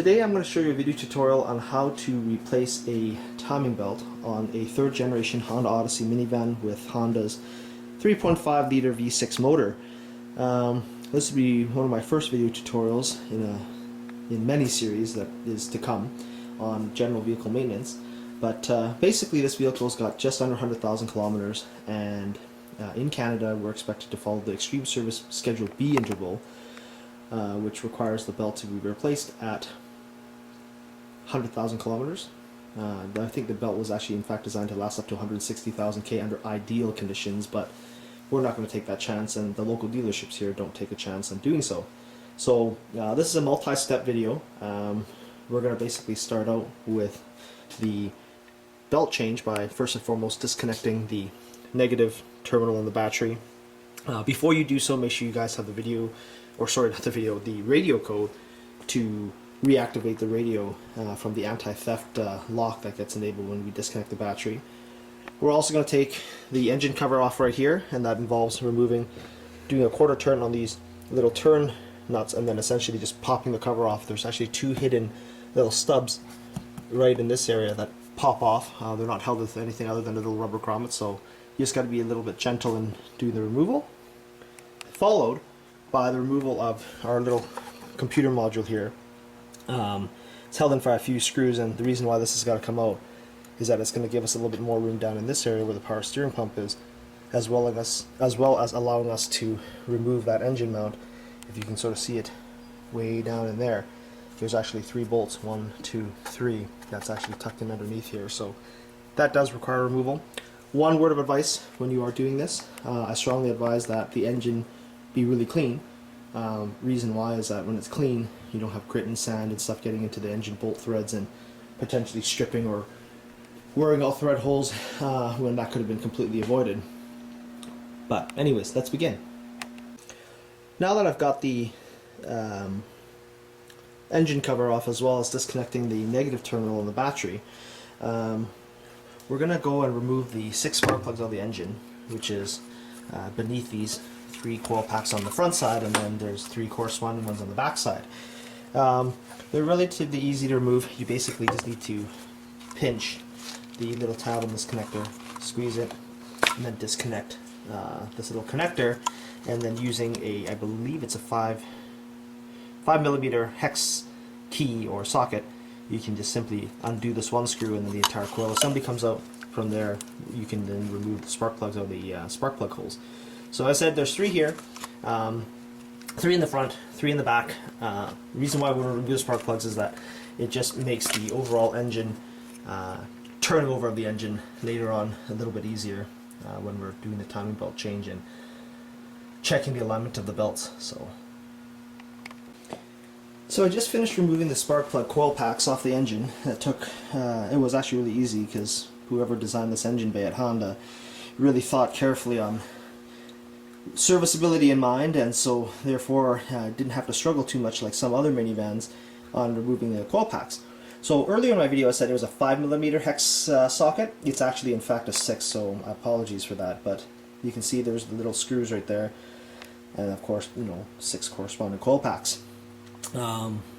Today I'm going to show you a video tutorial on how to replace a timing belt on a third generation Honda Odyssey minivan with Honda's 3.5 liter V6 motor. This will be one of my first video tutorials in many series that is to come on general vehicle maintenance. But basically this vehicle's got just under 100,000 kilometers, and in Canada we're expected to follow the Extreme Service Schedule B interval, which requires the belt to be replaced at 100,000 kilometers. I think the belt was actually in fact designed to last up to 160,000 K under ideal conditions, but we're not going to take that chance, and the local dealerships here don't take a chance on doing so. So this is a multi-step video. We're going to basically start out with the belt change by first and foremost disconnecting the negative terminal in the battery. Before you do so, make sure you guys have the video, or sorry, not the video, the radio code to reactivate the radio from the anti-theft lock that gets enabled when we disconnect the battery. We're also going to take the engine cover off right here, and that involves doing a quarter turn on these little turn nuts and then essentially just popping the cover off. There's actually two hidden little stubs right in this area that pop off. They're not held with anything other than a little rubber grommets, so you just got to be a little bit gentle in doing the removal, followed by the removal of our little computer module here. It's held in by a few screws, and the reason why this has got to come out is that it's going to give us a little bit more room down in this area where the power steering pump is, as well as allowing us to remove that engine mount. If you can sort of see it way down in there, there's actually 3 bolts, 1, 2, 3, that's actually tucked in underneath here, so that does require removal. One word of advice when you are doing this, I strongly advise that the engine be really clean. Reason why is that when it's clean, you don't have grit and sand and stuff getting into the engine bolt threads and potentially stripping or wearing out thread holes when that could have been completely avoided. But anyways, let's begin. Now that I've got the engine cover off, as well as disconnecting the negative terminal in the battery, we're going to go and remove the 6 spark plugs of the engine, which is beneath these 3 coil packs on the front side, and then there's 3 corresponding ones on the back side. They're relatively easy to remove. You basically just need to pinch the little tab on this connector, squeeze it, and then disconnect this little connector, and then using I believe it's a 5mm hex key or socket, you can just simply undo this one screw, and then the entire coil assembly comes out. From there you can then remove the spark plugs out of the spark plug holes. So as I said, there's 3 here, 3 in the front, 3 in the back. The reason why we want to remove the spark plugs is that it just makes the overall engine turning over of the engine later on a little bit easier when we're doing the timing belt change and checking the alignment of the belts. So I just finished removing the spark plug coil packs off the engine. It was actually really easy because whoever designed this engine bay at Honda really thought carefully on serviceability in mind, and so therefore didn't have to struggle too much like some other minivans on removing the coil packs. So earlier in my video I said it was a 5mm hex socket. It's actually in fact a 6, so apologies for that, but you can see there's the little screws right there, and of course 6 corresponding coil packs.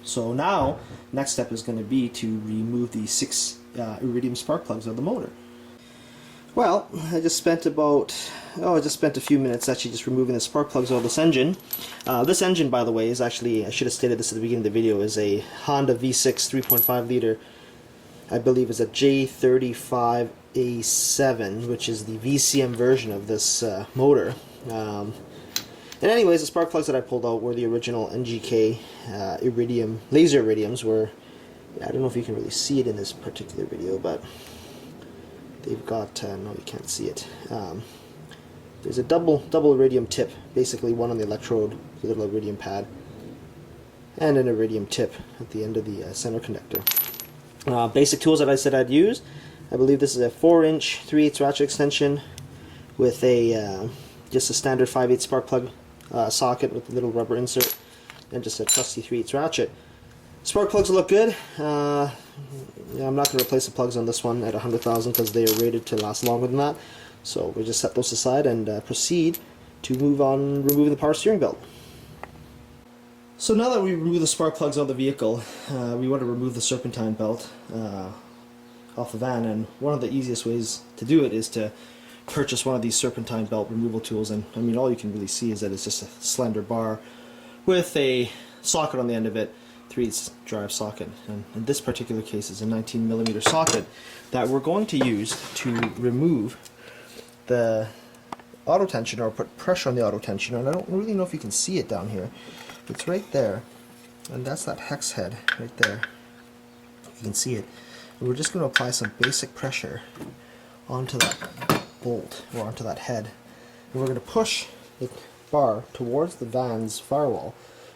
So now next step is going to be to remove the 6 iridium spark plugs of the motor. Well, I just spent a few minutes actually just removing the spark plugs out of this engine. This engine, by the way, is actually, I should have stated this at the beginning of the video, is a Honda V6 3.5 liter, I believe is a J35A7, which is the VCM version of this motor. And anyways, the spark plugs that I pulled out were the original NGK iridium, laser iridiums. I don't know if you can really see it in this particular video, but they've got, no, you can't see it. There's a double iridium tip, basically one on the electrode, the little iridium pad, and an iridium tip at the end of the center connector. Basic tools that I said I'd use. I believe this is a 4-inch 3/8 ratchet extension with just a standard 5/8 spark plug socket with a little rubber insert, and just a trusty 3/8 ratchet. Spark plugs look good. I'm not going to replace the plugs on this one at 100,000 because they are rated to last longer than that. So we'll just set those aside and proceed to move on removing the power steering belt. So now that we remove the spark plugs out of the vehicle, we want to remove the Serpentine belt off the van, and one of the easiest ways to do it is to purchase one of these Serpentine belt removal tools. And I mean, all you can really see is that it's just a slender bar with a socket on the end of it, 3/8 socket, and in this particular case is a 19mm socket that we're going to use to remove the auto tensioner, or put pressure on the auto tensioner. And I don't really know if you can see it down here. It's right there, and that's that hex head right there. You can see it. And we're just going to apply some basic pressure onto that bolt, or onto that head, and we're going to push the bar towards the van's firewall,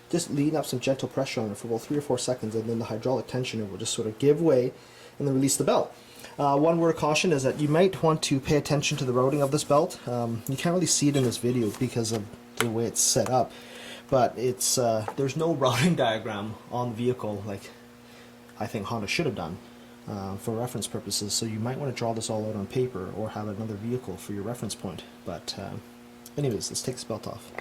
just leading up some gentle pressure on it for about 3 or 4 seconds, and then the hydraulic tensioner will just sort of give way and then release the belt. One word of caution is that you might want to pay attention to the routing of this belt. You can't really see it in this video because of the way it's set up, but it's there's no routing diagram on the vehicle like I think Honda should have done for reference purposes, so you might want to draw this all out on paper or have another vehicle for your reference point. But anyways, let's take this belt off.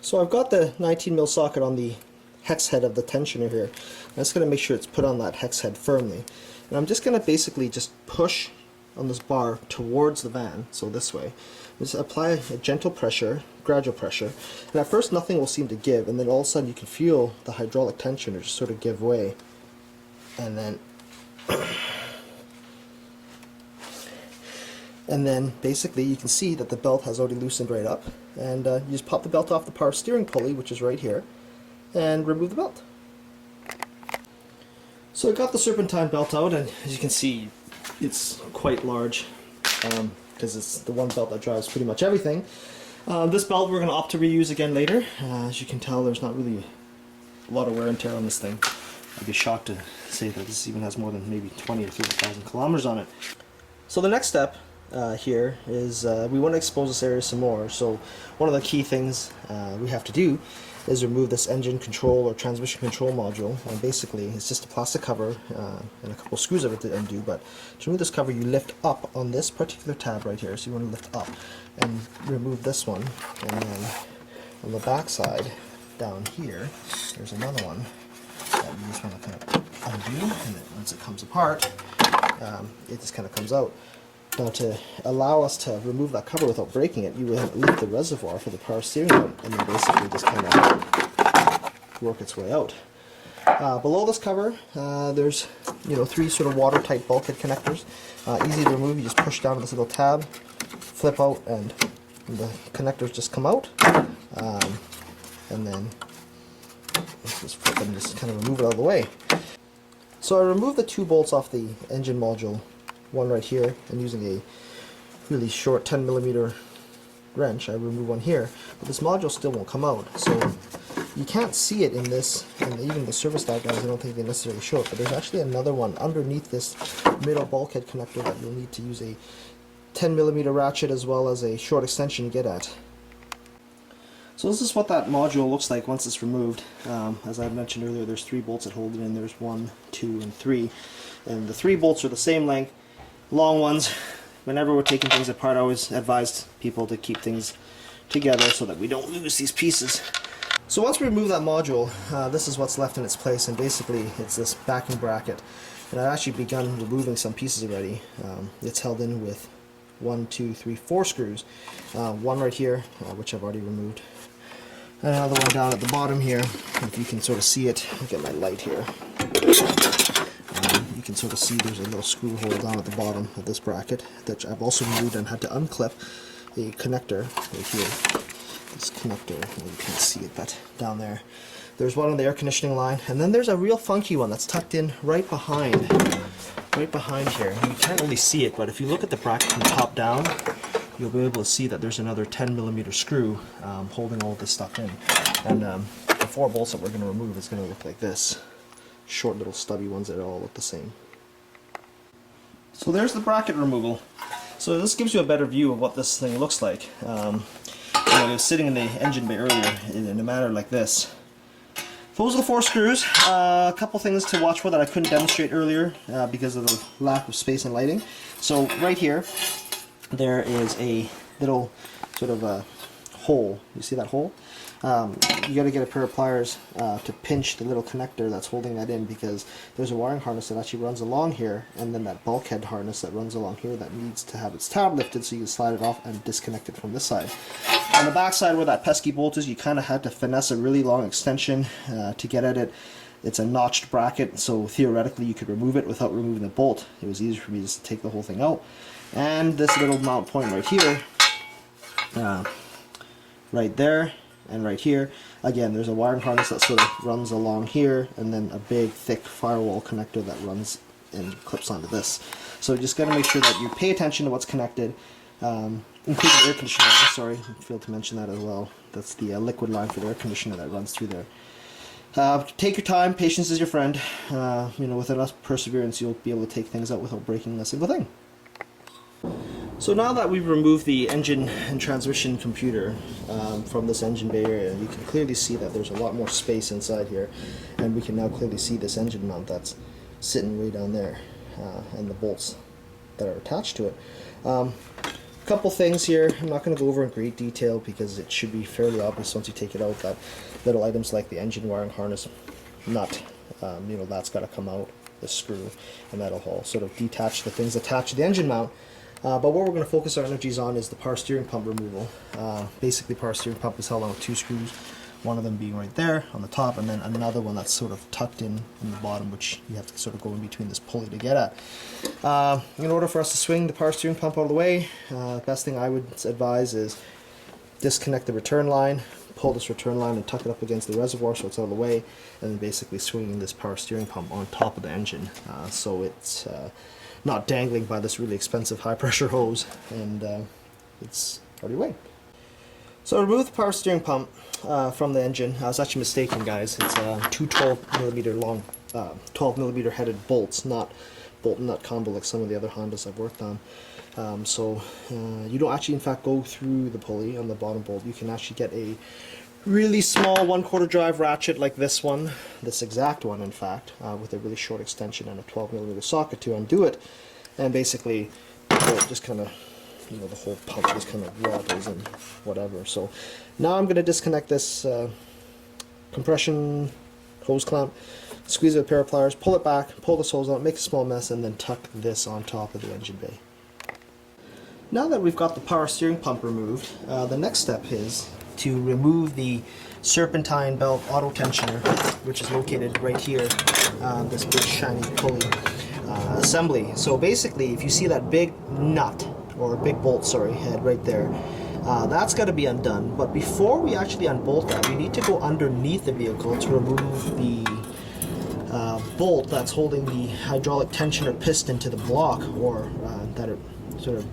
So I've got the 19mm socket on the hex head of the tensioner here. I'm just going to make sure it's put on that hex head firmly, and I'm just going to basically just push on this bar towards the van, so this way. Just apply a gentle pressure, gradual pressure, and at first nothing will seem to give, and then all of a sudden you can feel the hydraulic tensioner just sort of give way, and then basically you can see that the belt has already loosened right up, and you just pop the belt off the power steering pulley, which is right here, and remove the belt. So I got the Serpentine belt out, and as you can see, it's quite large because it's the one belt that drives pretty much everything. This belt we're going to opt to reuse again later. As you can tell, there's not really a lot of wear and tear on this thing. I'd be shocked to say that this even has more than maybe 20 or 30,000 kilometers on it. So the next step here is we want to expose this area some more. So one of the key things we have to do is remove this engine control or transmission control module, and basically it's just a plastic cover and a couple screws of it to undo. But to remove this cover, you lift up on this particular tab right here, so you want to lift up and remove this one, and then on the back side down here there's another one that you just want to kind of undo, and then once it comes apart it just kind of comes out. Now, to allow us to remove that cover without breaking it, you would lift the reservoir for the power steering out, and then basically just kind of work its way out. Below this cover, there's 3 sort of watertight bulkhead connectors. Easy to remove. You just push down this little tab, flip out, and the connectors just come out. And then just flip and just kind of remove it out of the way. So I removed the 2 bolts off the engine module. One right here, and using a really short 10mm wrench, I remove one here, but this module still won't come out. So you can't see it in this, and even the service diagrams, I don't think they necessarily show it, but there's actually another one underneath this middle bulkhead connector that you'll need to use a 10mm ratchet as well as a short extension to get at. So this is what that module looks like once it's removed. As I mentioned earlier, there's 3 bolts that hold it in. There's 1, 2, and 3, and the 3 bolts are the same length. Long ones. Whenever we're taking things apart, I always advise people to keep things together so that we don't lose these pieces. So once we remove that module, this is what's left in its place, and basically it's this backing bracket. And I've actually begun removing some pieces already. It's held in with 1, 2, 3, 4 screws. One right here, which I've already removed. And another one down at the bottom here. If you can sort of see it, I'll get my light here. You can sort of see there's a little screw hole down at the bottom of this bracket that I've also removed and had to unclip a connector right here. This connector, well, you can't see it, but down there. There's one on the air conditioning line, and then there's a real funky one that's tucked in right behind here. You can't really see it, but if you look at the bracket from the top down, you'll be able to see that there's another 10mm screw holding all this stuff in. And the 4 bolts that we're going to remove is going to look like this. Short little stubby ones that all look the same. So there's the bracket removal. So this gives you a better view of what this thing looks like. It was sitting in the engine bay earlier in a manner like this. Those are the 4 screws. A couple things to watch for that I couldn't demonstrate earlier because of the lack of space and lighting. So right here there is a little sort of a hole. You see that hole? You got to get a pair of pliers to pinch the little connector that's holding that in, because there's a wiring harness that actually runs along here, and then that bulkhead harness that runs along here that needs to have its tab lifted so you can slide it off and disconnect it from this side. On the back side where that pesky bolt is, you kind of had to finesse a really long extension to get at it. It's a notched bracket, so theoretically you could remove it without removing the bolt. It was easier for me just to take the whole thing out. And this little mount point right here, right there, and right here, again, there's a wiring harness that sort of runs along here, and then a big thick firewall connector that runs and clips onto this. So you just got to make sure that you pay attention to what's connected, including air conditioner. Sorry, I failed to mention that as well. That's the liquid line for the air conditioner that runs through there. Take your time. Patience is your friend. You know, with enough perseverance, you'll be able to take things out without breaking a single thing. So now that we've removed the engine and transmission computer from this engine bay area, you can clearly see that there's a lot more space inside here, and we can now clearly see this engine mount that's sitting way down there, and the bolts that are attached to it. Couple things here. I'm not going to go over in great detail because it should be fairly obvious once you take it out that little items like the engine wiring harness nut, you know, that's got to come out, the screw, and that'll all sort of detach the things attached to the engine mount. But what we're going to focus our energies on is the power steering pump removal. Basically, power steering pump is held on with two screws, one of them being right there on the top, and then another one that's sort of tucked in the bottom, which you have to sort of go in between this pulley to get at. In order for us to swing the power steering pump out of the way, best thing I would advise is disconnect the return line, pull this return line and tuck it up against the reservoir so it's out of the way, and then basically swinging this power steering pump on top of the engine, so it's not dangling by this really expensive high pressure hose, and it's out of your way. So I removed the power steering pump from the engine. I was actually mistaken, guys. It's two 12mm long, 12mm headed bolts, not bolt and nut combo like some of the other Hondas I've worked on. So you don't actually in fact go through the pulley on the bottom bolt. You can actually get a really small 1/4 drive ratchet like this one, this exact one in fact, with a really short extension and a 12mm socket to undo it, and basically the bolt just kind of, you know, the whole pump just kind of wobbles and whatever. So now I'm going to disconnect this compression hose clamp, squeeze it with a pair of pliers, pull it back, pull this hose out, make a small mess, and then tuck this on top of the engine bay. Now that we've got the power steering pump removed, the next step is to remove the Serpentine belt auto tensioner, which is located right here, this big shiny pulley assembly. So basically, if you see that big nut, or big bolt, sorry, head right there, that's got to be undone. But before we actually unbolt that, we need to go underneath the vehicle to remove the bolt that's holding the hydraulic tensioner piston to the block, or that it sort of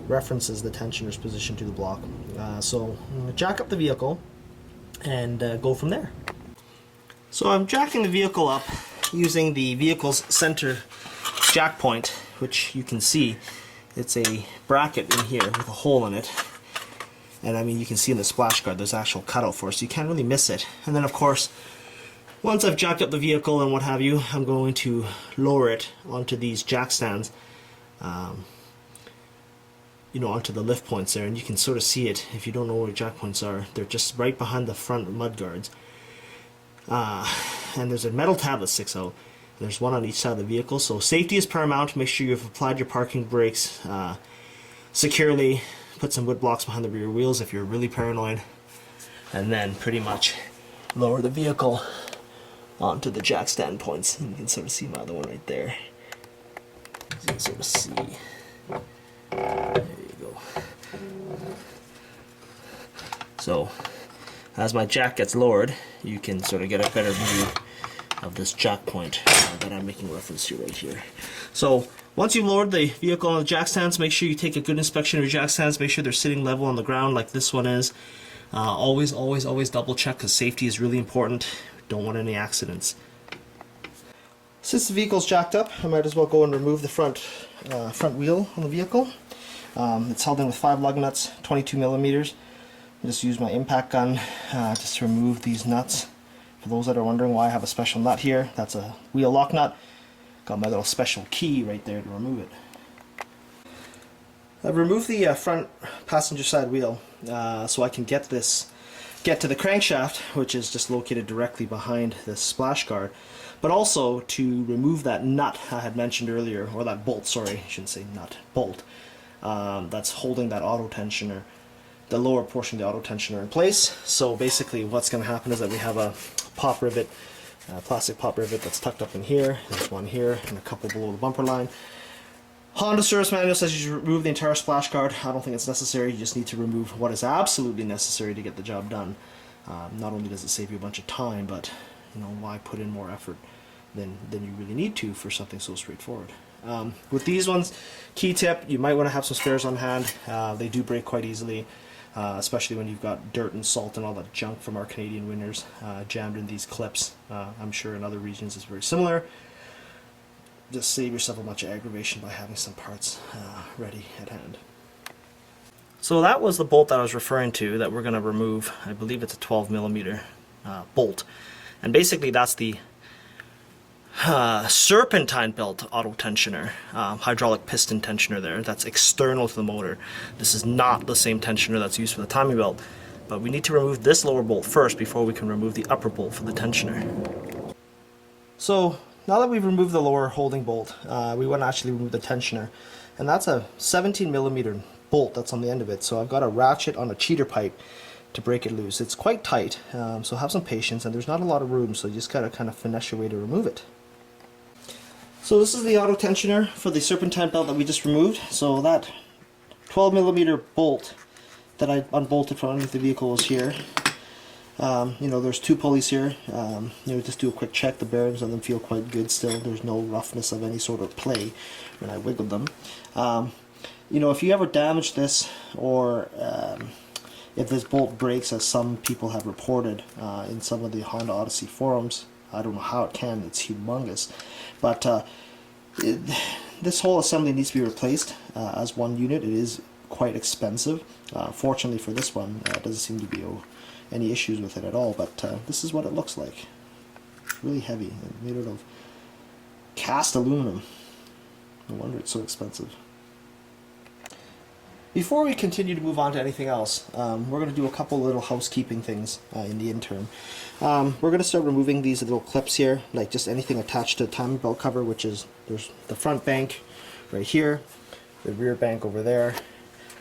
references the tensioner's position to the block. So I'm going to jack up the vehicle and go from there. So I'm jacking the vehicle up using the vehicle's center jack point, which you can see it's a bracket in here with a hole in it, and I mean you can see in the splash guard there's actual cutout for it, so you can't really miss it. And then of course, once I've jacked up the vehicle and what have you, I'm going to lower it onto these jack stands, you know, onto the lift points there, and you can sort of see it if you don't know where jack points are. They're just right behind the front mud guards, and there's a metal tab that sticks out. There's one on each side of the vehicle, so safety is paramount. Make sure you've applied your parking brakes securely, put some wood blocks behind the rear wheels if you're really paranoid, and then pretty much lower the vehicle onto the jack stand points. And you can sort of see my other one right there. You can sort of see. There you go. So as my jack gets lowered, you can sort of get a better view of this jack point that I'm making reference to right here. So once you've lowered the vehicle on the jack stands, make sure you take a good inspection of your jack stands. Make sure they're sitting level on the ground like this one is. Always double check, because safety is really important. Don't want any accidents. Since the vehicle's jacked up, I might as well go and remove the front wheel on the vehicle. It's held in with 5 lug nuts, 22mm. I just use my impact gun just to remove these nuts. For those that are wondering why I have a special nut here, that's a wheel lock nut. Got my little special key right there to remove it. I've removed the front passenger side wheel so I can get to the crankshaft, which is just located directly behind this splash guard, but also to remove that nut I had mentioned earlier, or that bolt, sorry, I shouldn't say nut, bolt, that's holding that auto tensioner, the lower portion of the auto tensioner in place. So basically what's going to happen is that we have a pop rivet, plastic pop rivet that's tucked up in here, there's one here, and a couple below the bumper line. Honda service manual says you should remove the entire splash guard. I don't think it's necessary. You just need to remove what is absolutely necessary to get the job done. Not only does it save you a bunch of time, but you know, why put in more effort than you really need to for something so straightforward. With these ones, key tip, you might want to have some spares on hand. They do break quite easily, especially when you've got dirt and salt and all that junk from our Canadian winters jammed in these clips. I'm sure in other regions it's very similar. Just save yourself a bunch of aggravation by having some parts ready at hand. So that was the bolt that I was referring to that we're going to remove. I believe it's a 12mm bolt. And basically that's the Serpentine belt auto tensioner, hydraulic piston tensioner there. That's external to the motor. This is not the same tensioner that's used for the timing belt. But we need to remove this lower bolt first before we can remove the upper bolt for the tensioner. So now that we've removed the lower holding bolt, we want to actually remove the tensioner. And that's a 17mm bolt that's on the end of it. So I've got a ratchet on a cheater pipe to break it loose. It's quite tight, so have some patience, and there's not a lot of room, so you just gotta kind of finesse your way to remove it. So this is the auto tensioner for the Serpentine belt that we just removed. So that 12mm bolt that I unbolted from underneath the vehicle is here. You know, there's two pulleys here. You know, just do a quick check. The bearings on them feel quite good still. There's no roughness of any sort of play when I wiggled them. You know, if you ever damage this, or if this bolt breaks, as some people have reported in some of the Honda Odyssey forums, I don't know how it can, it's humongous. But this whole assembly needs to be replaced as one unit. It is quite expensive. Fortunately for this one, it doesn't seem to be any issues with it at all, but this is what it looks like. Really heavy, made out of cast aluminum. No wonder it's so expensive. Before we continue to move on to anything else, we're going to do a couple little housekeeping things in the interim. We're going to start removing these little clips here, like just anything attached to the timing belt cover, which is, there's the front bank right here, the rear bank over there,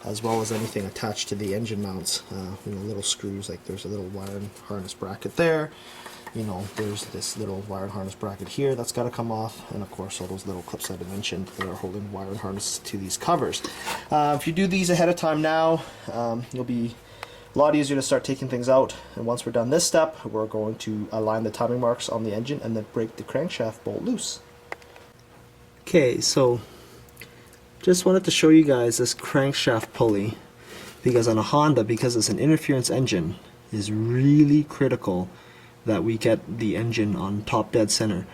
as well as anything attached to the engine mounts. You know, little screws, like there's a little wire harness bracket there. You know, there's this little wire harness bracket here that's got to come off, and of course all those little clips I mentioned that are holding wire harness to these covers. If you do these ahead of time now, you'll be a lot easier to start taking things out. And once we're done this step, we're going to align the timing marks on the engine and then break the crankshaft bolt loose. Okay, so just wanted to show you guys this crankshaft pulley, because on a Honda, because it's an interference engine, is really critical that we get the engine on top dead center.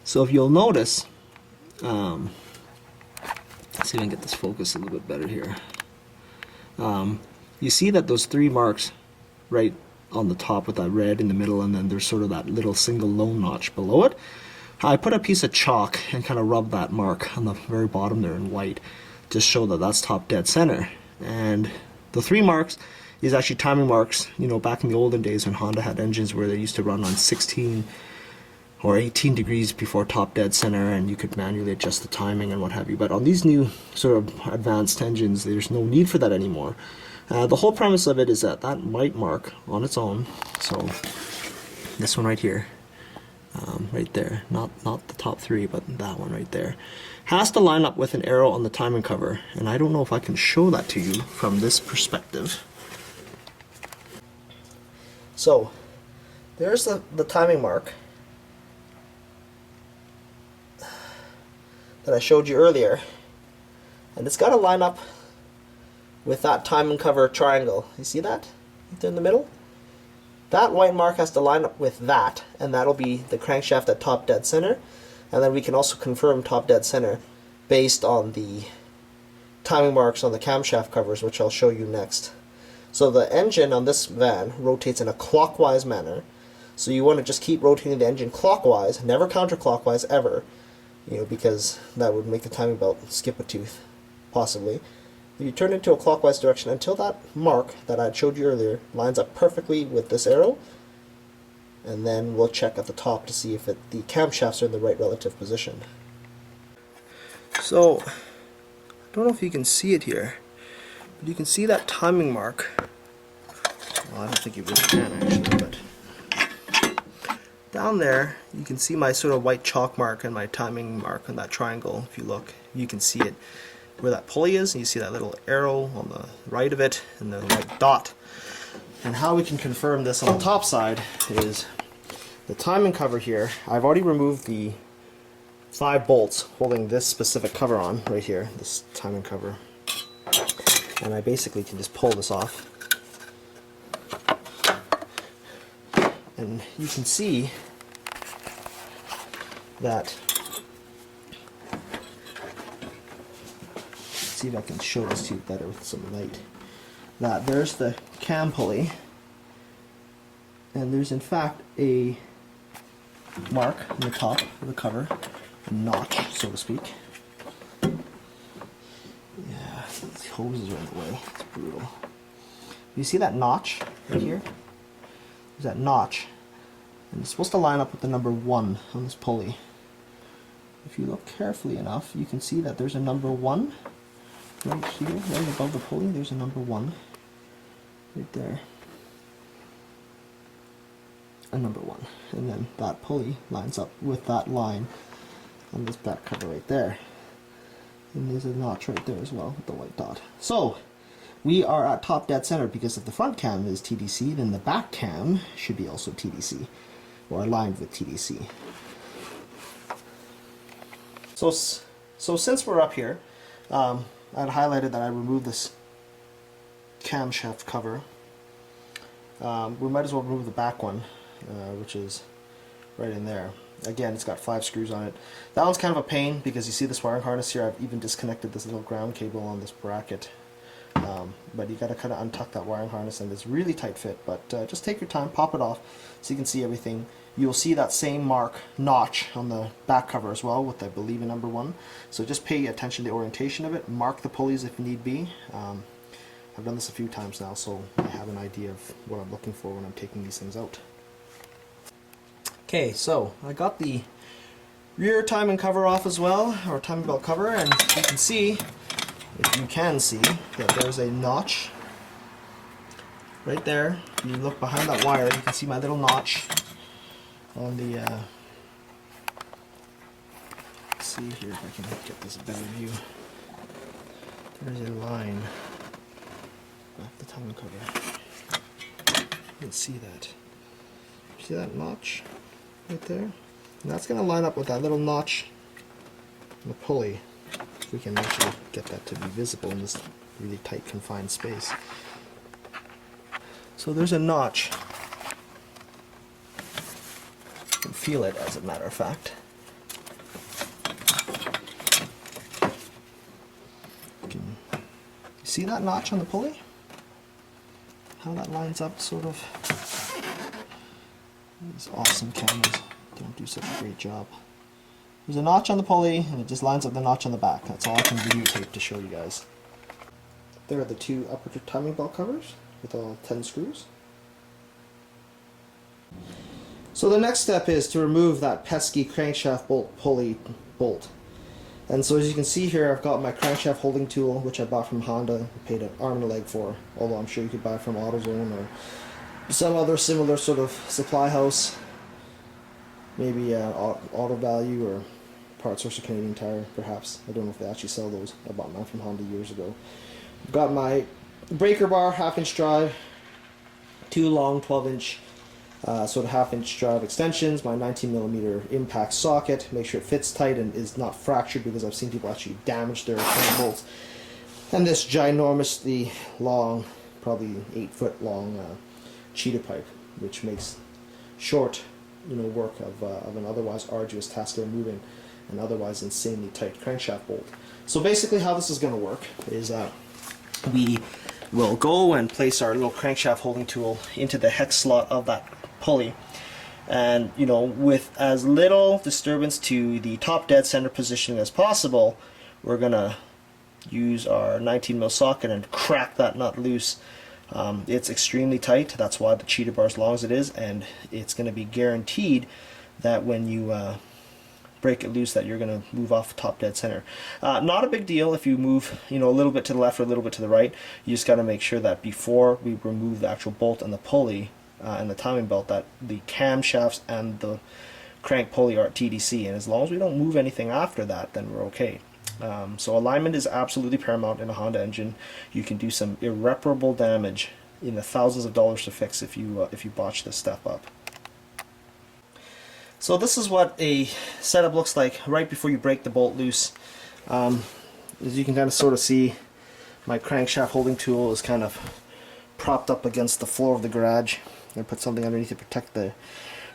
So if you'll notice, let's see if I can get this focus a little bit better here. You see that those three marks right on the top with that red in the middle, and then there's sort of that little single lone notch below it. I put a piece of chalk and kind of rubbed that mark on the very bottom there in white to show that that's top dead center. And the three marks is actually timing marks. You know, back in the olden days when Honda had engines where they used to run on 16 or 18 degrees before top dead center, and you could manually adjust the timing and what have you. But on these new sort of advanced engines, there's no need for that anymore. The whole premise of it is that that white mark on its own, so this one right here, right there, not the top three, but that one right there, has to line up with an arrow on the timing cover. And I don't know if I can show that to you from this perspective. So there's the timing mark that I showed you earlier, and it's got to line up with that timing cover triangle. You see that? Right there in the middle? That white mark has to line up with that, and that'll be the crankshaft at top dead center. And then we can also confirm top dead center based on the timing marks on the camshaft covers, which I'll show you next. So the engine on this van rotates in a clockwise manner. So you want to just keep rotating the engine clockwise, never counterclockwise ever, you know, because that would make the timing belt skip a tooth, possibly. You turn into a clockwise direction until that mark that I showed you earlier lines up perfectly with this arrow, and then we'll check at the top to see if the camshafts are in the right relative position. So, I don't know if you can see it here, but you can see that timing mark. Well, I don't think you really can actually, but down there you can see my sort of white chalk mark and my timing mark on that triangle. If you look, you can see it where that pulley is, and you see that little arrow on the right of it and the white dot. And how we can confirm this on the top side is the timing cover here. I've already removed the 5 bolts holding this specific cover on right here, this timing cover, and I basically can just pull this off, and you can see that, see if I can show this to you better with some light, that there's the cam pulley, and there's in fact a mark on the top of the cover, a notch, so to speak. Yeah, these hoses are in the way, it's brutal. You see that notch right here? There's that notch, and it's supposed to line up with the number 1 on this pulley. If you look carefully enough, you can see that there's a number 1 right here, right above the pulley. There's a number 1 right there, a number 1, and then that pulley lines up with that line on this back cover right there, and there's a notch right there as well with the white dot. So we are at top dead center, because if the front cam is TDC, then the back cam should be also TDC, or aligned with TDC. So since we're up here, I'd highlighted that I removed this camshaft cover. We might as well remove the back one, which is right in there. Again, it's got 5 screws on it. That one's kind of a pain because you see this wiring harness here. I've even disconnected this little ground cable on this bracket. But you got to kind of untuck that wiring harness, and it's really tight fit. But just take your time, pop it off so you can see everything. You'll see that same mark notch on the back cover as well, with I believe a number 1. So just pay attention to the orientation of it. Mark the pulleys if need be. I've done this a few times now, so I have an idea of what I'm looking for when I'm taking these things out. Okay, so I got the rear timing cover off as well, or timing belt cover, and you can see, if you can see, that there's a notch right there. If you look behind that wire, you can see my little notch on the, let's see here if I can get this a better view. There's a line off the timing cover. You can see that. See that notch right there? And that's going to line up with that little notch on the pulley, if we can actually get that to be visible in this really tight confined space. So there's a notch. You can feel it, as a matter of fact. You see that notch on the pulley? How that lines up, sort of. These awesome cameras don't do such a great job. There's a notch on the pulley, and it just lines up the notch on the back. That's all I can videotape to show you guys. There are the 2 upper timing belt covers with all 10 screws. So the next step is to remove that pesky crankshaft pulley bolt. And so as you can see here, I've got my crankshaft holding tool, which I bought from Honda, paid an arm and a leg for, although I'm sure you could buy it from AutoZone or some other similar sort of supply house, maybe Auto Value or Parts Source or Canadian Tire, perhaps. I don't know if they actually sell those. I bought mine from Honda years ago. I've got my breaker bar, 1/2-inch drive, 2 long 12-inch sort of 1/2-inch drive extensions, my 19mm impact socket, make sure it fits tight and is not fractured, because I've seen people actually damage their bolts, and this ginormously long, probably 8-foot long cheetah pipe, which makes short, work of an otherwise arduous task of removing an otherwise insanely tight crankshaft bolt. So basically how this is going to work is we will go and place our little crankshaft holding tool into the hex slot of that pulley, and with as little disturbance to the top dead center positioning as possible, we're going to use our 19mm socket and crack that nut loose. It's extremely tight, that's why the cheater bar is as long as it is, and it's going to be guaranteed that when you break it loose that you're going to move off top dead center. Not a big deal if you move, a little bit to the left or a little bit to the right. You just got to make sure that before we remove the actual bolt and the pulley and the timing belt, that the camshafts and the crank pulley are at TDC, and as long as we don't move anything after that, then we're okay. So alignment is absolutely paramount in a Honda engine. You can do some irreparable damage in the thousands of dollars to fix if you botch this step up. So this is what a setup looks like right before you break the bolt loose. As you can kind of sort of see, my crankshaft holding tool is kind of propped up against the floor of the garage. I'm going to put something underneath to protect the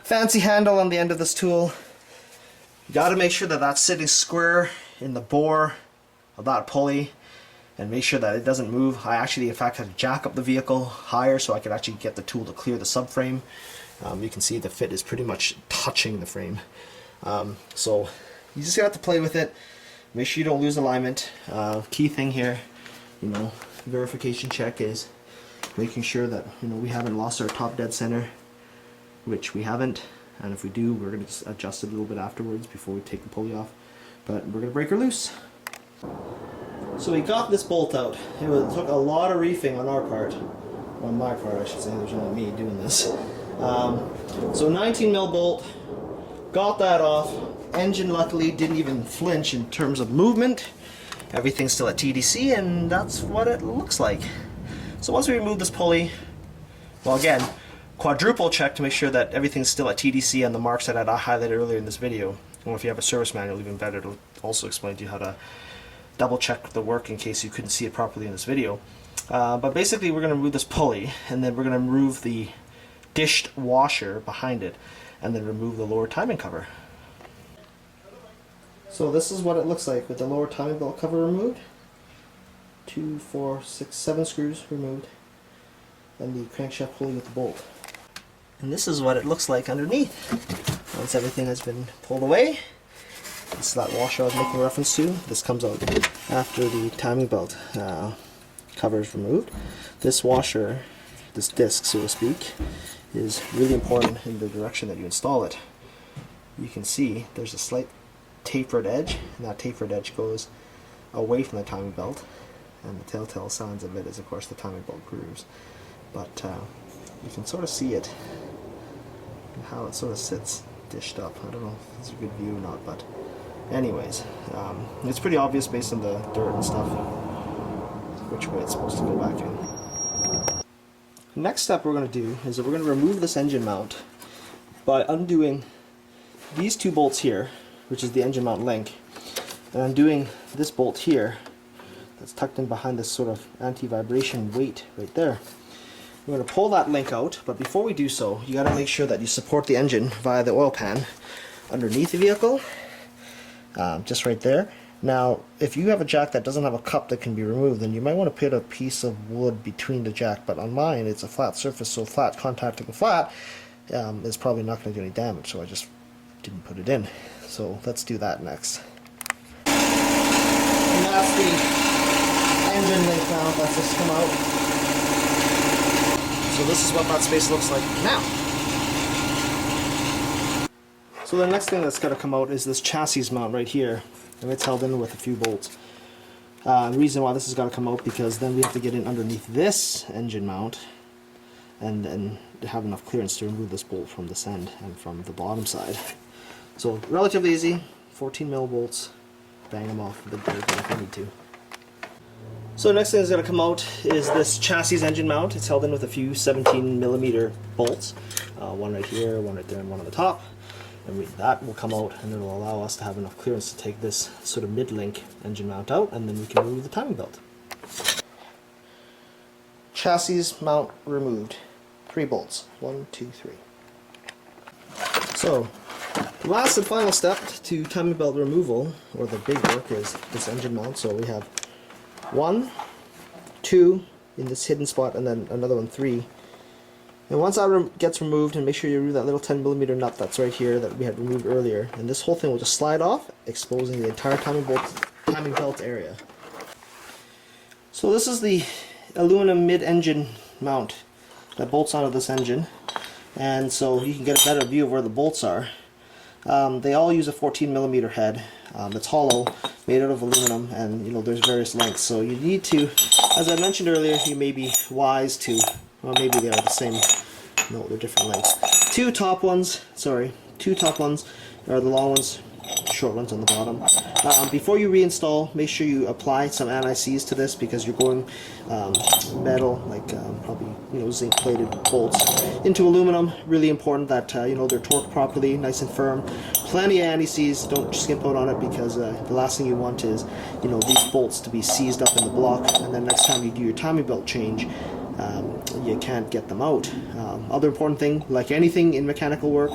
fancy handle on the end of this tool. You got to make sure that that's sitting square in the bore of that pulley and make sure that it doesn't move. I actually in fact had to jack up the vehicle higher so I could actually get the tool to clear the subframe. You can see the fit is pretty much touching the frame. So you just have to play with it. Make sure you don't lose alignment. Key thing here, verification check is making sure that we haven't lost our top dead center, which we haven't. And if we do, we're going to just adjust it a little bit afterwards before we take the pulley off. But we're going to break her loose. So we got this bolt out. It took a lot of reefing on our part. On my part, I should say. There's only me doing this. So 19mm bolt. Got that off. Engine luckily didn't even flinch in terms of movement. Everything's still at TDC, and that's what it looks like. So once we remove this pulley, well, again, quadruple check to make sure that everything's still at TDC and the marks that I highlighted earlier in this video. Or if you have a service manual, even better, it'll also explain to you how to double check the work in case you couldn't see it properly in this video. But basically we're going to remove this pulley, and then we're going to remove the dished washer behind it, and then remove the lower timing cover. So this is what it looks like with the lower timing belt cover removed. 2, 4, 6, 7 screws removed, and the crankshaft pulley with the bolt. And this is what it looks like underneath. Once everything has been pulled away, this is that washer I was making reference to. This comes out after the timing belt cover is removed. This washer, this disc so to speak, is really important in the direction that you install it. You can see there's a slight tapered edge, and that tapered edge goes away from the timing belt, and the telltale signs of it is of course the timing belt grooves. But you can sort of see it, how it sort of sits dished up. I don't know if it's a good view or not, but anyways, it's pretty obvious based on the dirt and stuff which way it's supposed to go back in. Next step we're going to do is that we're going to remove this engine mount by undoing these two bolts here, which is the engine mount link, and undoing this bolt here that's tucked in behind this sort of anti-vibration weight right there. We're going to pull that link out, but before we do so, you got to make sure that you support the engine via the oil pan underneath the vehicle, just right there. Now, if you have a jack that doesn't have a cup that can be removed, then you might want to put a piece of wood between the jack, but on mine it's a flat surface, so flat contacting the flat is probably not going to do any damage, so I just didn't put it in. So let's do that next. And that's the engine link now. Let's just come out. So this is what that space looks like now. So the next thing that's got to come out is this chassis mount right here, and it's held in with a few bolts. The reason why this has got to come out because then we have to get in underneath this engine mount and then have enough clearance to remove this bolt from this end and from the bottom side. So relatively easy, 14mm bolts, bang them off with the blade if you need to. So the next thing that's going to come out is this chassis engine mount. It's held in with a few 17mm bolts, one right here, one right there, and one on the top. And that will come out, and it will allow us to have enough clearance to take this sort of mid-link engine mount out, and then we can remove the timing belt. Chassis mount removed. 3 bolts. 1, 2, 3. So, the last and final step to timing belt removal, or the big work, is this engine mount. So we have 1, 2 in this hidden spot, and then another one, 3. And once that gets removed, and make sure you remove that little 10mm nut that's right here that we had removed earlier, and this whole thing will just slide off, exposing the entire timing belt area. So this is the aluminum mid-engine mount that bolts onto this engine, and so you can get a better view of where the bolts are. They all use a 14mm head. It's hollow, made out of aluminum, and there's various lengths. So you need to, as I mentioned earlier, you may be wise to, well, maybe they are the same. No, they're different lengths. Two top ones are the long ones, short ones on the bottom. Before you reinstall, make sure you apply some anti-seize to this, because you're going metal, like probably zinc plated bolts into aluminum. Really important that they're torqued properly, nice and firm. Plenty of anti-seize, don't skimp out on it, because the last thing you want is these bolts to be seized up in the block, and then next time you do your timing belt change, you can't get them out. Other important thing, like anything in mechanical work,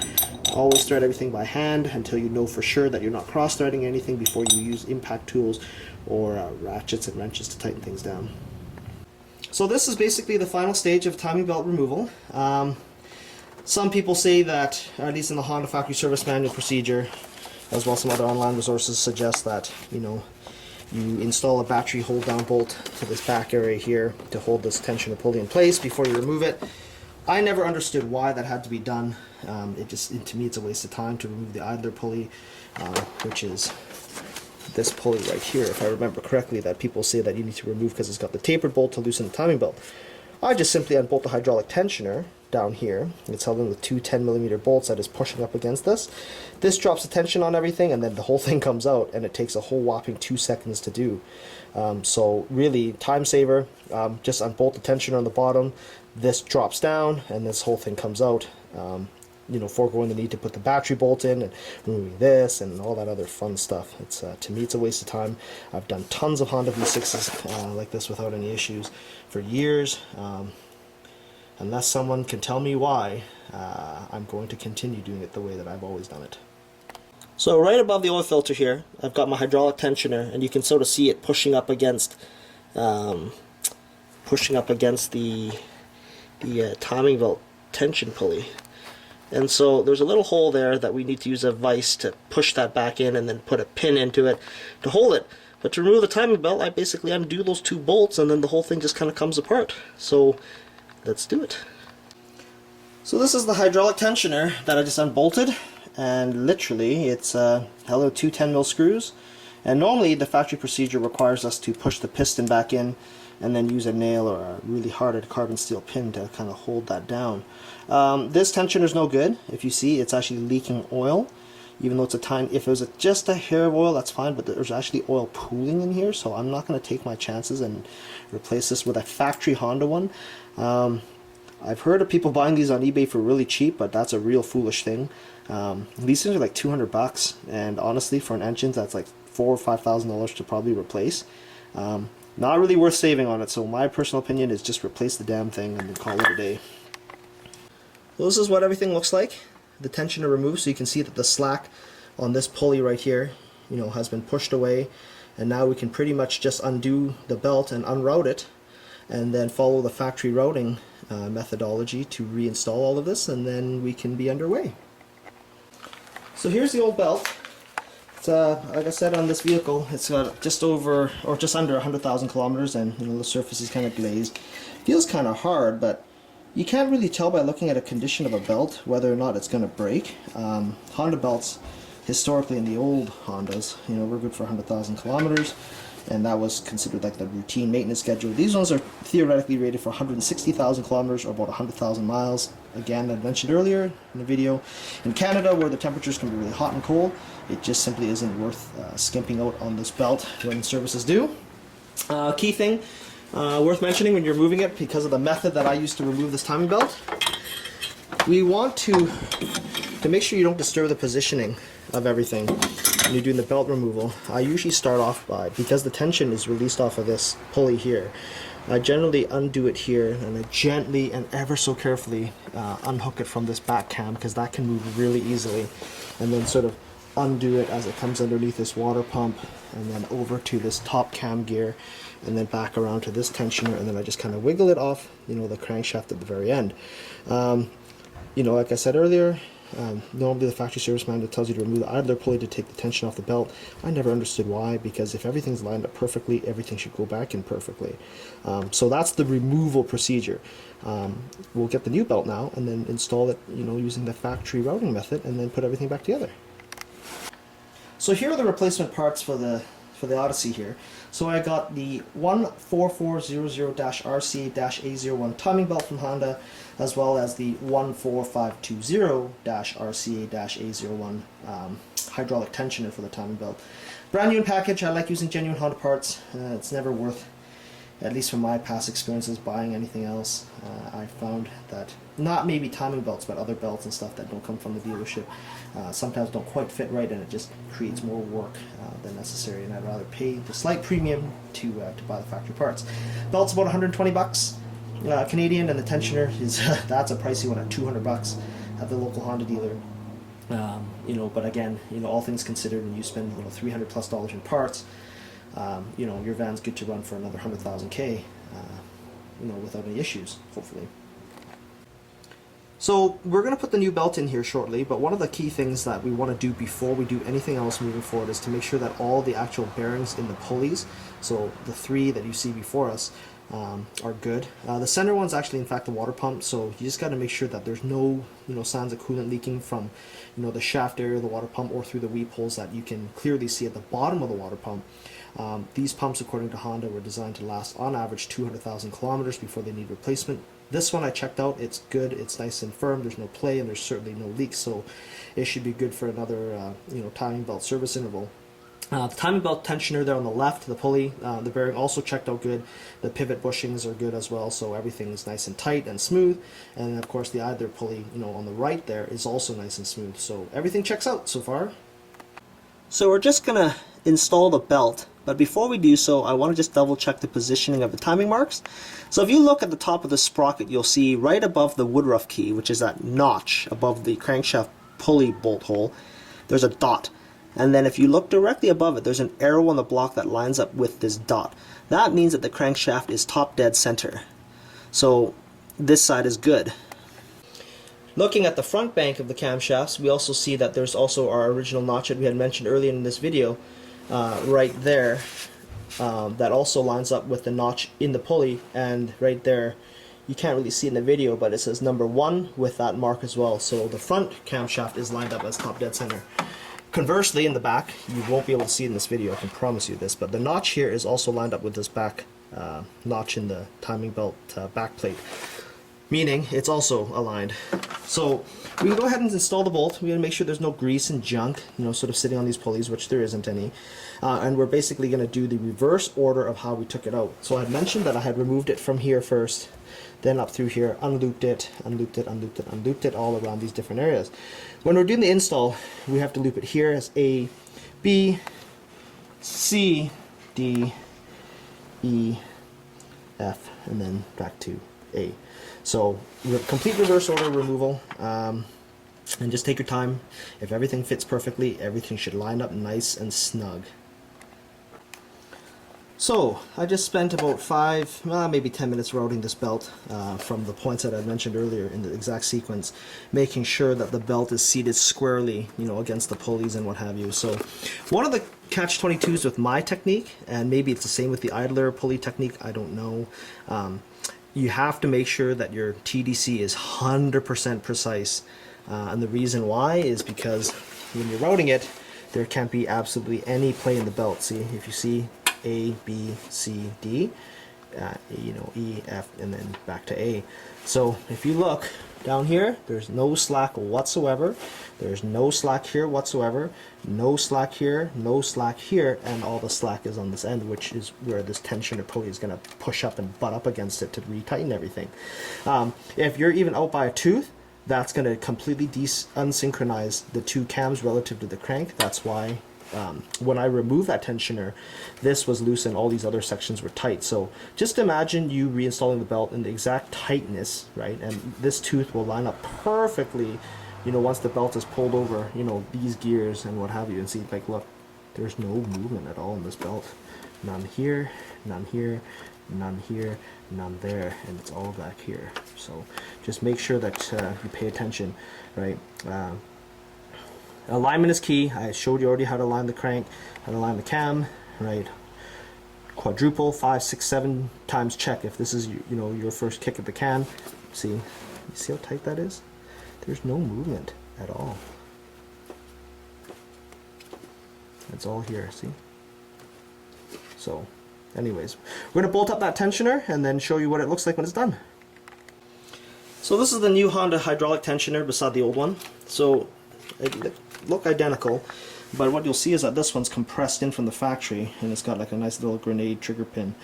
always thread everything by hand until you know for sure that you're not cross-threading anything before you use impact tools or ratchets and wrenches to tighten things down. So this is basically the final stage of timing belt removal. Some people say that, or at least in the Honda factory service manual procedure, as well as some other online resources, suggest that you install a battery hold down bolt to this back area here to hold this tensioner pulley in place before you remove it. I never understood why that had to be done. To me, it's a waste of time to remove the idler pulley, which is this pulley right here, if I remember correctly, that people say that you need to remove because it's got the tapered bolt to loosen the timing belt. I just simply unbolt the hydraulic tensioner down here. It's held in with two 10mm bolts that is pushing up against this. This drops the tension on everything, and then the whole thing comes out, and it takes a whole whopping 2 seconds to do. So really, time saver. Just unbolt the tensioner on the bottom. This drops down, and this whole thing comes out. Foregoing the need to put the battery bolt in and removing this and all that other fun stuff. To me, it's a waste of time. I've done tons of Honda V6s like this without any issues for years. Unless someone can tell me why, I'm going to continue doing it the way that I've always done it. So right above the oil filter here, I've got my hydraulic tensioner, and you can sort of see it pushing up against the timing belt tension pulley. And so there's a little hole there that we need to use a vise to push that back in and then put a pin into it to hold it. But to remove the timing belt, I basically undo those two bolts, and then the whole thing just kind of comes apart. So let's do it. So this is the hydraulic tensioner that I just unbolted, and literally it's held with two 10mm screws. And normally the factory procedure requires us to push the piston back in and then use a nail or a really hard carbon steel pin to kind of hold that down. This tensioner is no good. If you see, it's actually leaking oil, even though it's a tiny. If it was just a hair of oil, that's fine, but there's actually oil pooling in here, so I'm not going to take my chances and replace this with a factory Honda one. I've heard of people buying these on eBay for really cheap, but that's a real foolish thing. These things are like $200, and honestly, for an engine that's like $4,000 or $5,000 to probably replace. Not really worth saving on it, so my personal opinion is just replace the damn thing and then call it a day. Well, this is what everything looks like. The tensioner removed, so you can see that the slack on this pulley right here, has been pushed away, and now we can pretty much just undo the belt and unroute it, and then follow the factory routing methodology to reinstall all of this, and then we can be underway. So here's the old belt. It's, like I said, on this vehicle, it's got just over or just under 100,000 kilometers, and the surface is kind of glazed. Feels kind of hard, but you can't really tell by looking at a condition of a belt whether or not it's going to break. Honda belts, historically in the old Hondas, were good for 100,000 kilometers, and that was considered like the routine maintenance schedule. These ones are theoretically rated for 160,000 kilometers, or about 100,000 miles. Again, I mentioned earlier in the video, in Canada, where the temperatures can be really hot and cold, it just simply isn't worth skimping out on this belt when service is due. Key thing worth mentioning when you're moving it, because of the method that I used to remove this timing belt, we want to make sure you don't disturb the positioning of everything when you're doing the belt removal. I usually start off by, because the tension is released off of this pulley here, I generally undo it here, and I gently and ever so carefully unhook it from this back cam, because that can move really easily, and then sort of undo it as it comes underneath this water pump, and then over to this top cam gear, and then back around to this tensioner, and then I just kind of wiggle it off, the crankshaft at the very end. Like I said earlier, Normally the factory service manual tells you to remove the idler pulley to take the tension off the belt. I never understood why, because if everything's lined up perfectly, everything should go back in perfectly. So that's the removal procedure. We'll get the new belt now and then install it, using the factory routing method, and then put everything back together. So here are the replacement parts for the Odyssey here. So I got the 14400-RCA-A01 timing belt from Honda, as well as the 14520-RCA-A01 hydraulic tensioner for the timing belt. Brand new in package. I like using genuine Honda parts. It's never worth, at least from my past experiences, buying anything else. I found that, not maybe timing belts, but other belts and stuff that don't come from the dealership, sometimes don't quite fit right, and it just creates more work than necessary, and I'd rather pay the slight premium to buy the factory parts. Belt's about 120 bucks Canadian, and the tensioner is that's a pricey one at 200 bucks at the local Honda dealer. But again, all things considered, when you spend $300 plus in parts, your van's good to run for another 100,000 K, without any issues, hopefully. So we're going to put the new belt in here shortly, but one of the key things that we want to do before we do anything else moving forward is to make sure that all the actual bearings in the pulleys, so the 3 that you see before us, are good. The center one's actually in fact the water pump, so you just got to make sure that there's no signs of coolant leaking from the shaft area of the water pump or through the weep holes that you can clearly see at the bottom of the water pump. These pumps, according to Honda, were designed to last on average 200,000 kilometers before they need replacement. This one I checked out, it's good, it's nice and firm, there's no play, and there's certainly no leaks, so it should be good for another timing belt service interval. The timing belt tensioner there on the left, the pulley, the bearing also checked out good. The pivot bushings are good as well, so everything is nice and tight and smooth. And then of course the idler pulley, on the right there is also nice and smooth. So everything checks out so far. So we're just gonna install the belt, but before we do so, I want to just double check the positioning of the timing marks. So if you look at the top of the sprocket, you'll see right above the woodruff key, which is that notch above the crankshaft pulley bolt hole, there's a dot. And then if you look directly above it, there's an arrow on the block that lines up with this dot. That means that the crankshaft is top dead center. So this side is good. Looking at the front bank of the camshafts, we also see that there's also our original notch that we had mentioned earlier in this video, right there, that also lines up with the notch in the pulley, and right there, you can't really see it in the video, but it says number 1 with that mark as well. So the front camshaft is lined up as top dead center. Conversely, in the back, you won't be able to see it in this video, I can promise you this, but the notch here is also lined up with this back notch in the timing belt back plate, meaning it's also aligned. So we can go ahead and install the bolt. We're going to make sure there's no grease and junk, sort of sitting on these pulleys, which there isn't any. And we're basically going to do the reverse order of how we took it out. So I had mentioned that I had removed it from here first, then up through here, unlooped it, unlooped it, unlooped it, unlooped it, all around these different areas. When we're doing the install, we have to loop it here as A, B, C, D, E, F, and then back to A. So complete reverse order removal, and just take your time. If everything fits perfectly, everything should line up nice and snug. So I just spent about 5, maybe 10 minutes routing this belt from the points that I mentioned earlier in the exact sequence, making sure that the belt is seated squarely, against the pulleys and what have you. So one of the catch-22s with my technique, and maybe it's the same with the idler pulley technique, I don't know, you have to make sure that your TDC is 100% precise. And the reason why is because when you're routing it, there can't be absolutely any play in the belt. See, if you see A, B, C, D, E, F, and then back to A. So if you look down here, there's no slack whatsoever. There's no slack here whatsoever. No slack here, no slack here, and all the slack is on this end, which is where this tensioner pulley is going to push up and butt up against it to retighten everything. If you're even out by a tooth, that's going to completely unsynchronize the two cams relative to the crank. That's why when I removed that tensioner, this was loose and all these other sections were tight. So just imagine you reinstalling the belt in the exact tightness, right? And this tooth will line up perfectly, once the belt is pulled over, these gears and what have you. And see, like, look, there's no movement at all in this belt. None here, none here, none here, none there, and it's all back here. So just make sure that you pay attention, right? Alignment is key. I showed you already how to align the crank, how to align the cam, right? Quadruple, 5, 6, 7 times check if this is your first kick at the can. See, you see how tight that is? There's no movement at all. It's all here, see? So, anyways, we're gonna bolt up that tensioner and then show you what it looks like when it's done. So this is the new Honda hydraulic tensioner beside the old one. So it look identical, but what you'll see is that this one's compressed in from the factory, and it's got like a nice little grenade trigger pin.